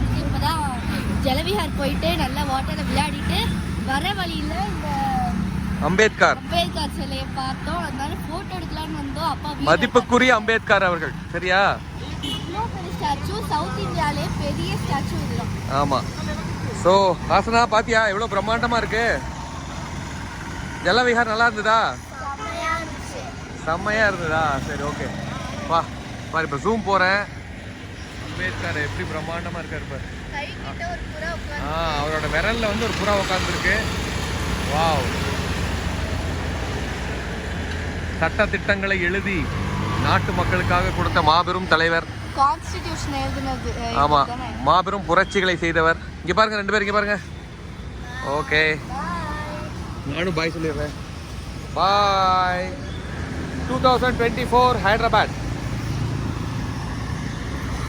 வந்து இப்போதான் ஜலவிஹார் போயிட்டு நல்லா வாட்டரை விளையாடிட்டு வர வழியில் இந்த அம்பேத்கர் சிலையை பார்த்தோம். அதனால போட்டோ எடுக்கலாம்னு வந்தோம். அப்பா மதிப்புக்குரிய அம்பேத்கர் அவர்கள். சரியா? இவ்வளோ பெரிய ஸ்டாச்சு, சவுத் இந்தியாவிலே பெரிய ஸ்டாச்சு இதுதான். ஆமா. ஸோ ஹாசனா பாத்தியா எவ்வளோ பிரம்மாண்டமா இருக்கு? ஜலவிஹார் நல்லா இருந்ததா? செம்மையா இருந்ததா? சரி, ஓகே. வா பாரு, இப்போ ஜூம் போறேன். அம்பேத்கர் எப்படி பிரம்மாண்டமா இருக்காரு பாரு. அவரோட விரல்ல வந்து ஒரு புறா உட்காந்துருக்கு. வாவ். சட்ட திட்டங்களை எழுதி நாட்டு மக்களுக்காக கொடுத்த மாபெரும் தலைவர். கான்ஸ்டிடியூஷன் எழுதினது. ஆமா, மாபெரும் புரட்சிகளை செய்தவர். இங்க பாருங்க, ரெண்டு பேரும் இங்க பாருங்க. ஓகே, நானும் பாய் சொல்லிடுறேன். பாய். 2024 ஹைதராபாத்.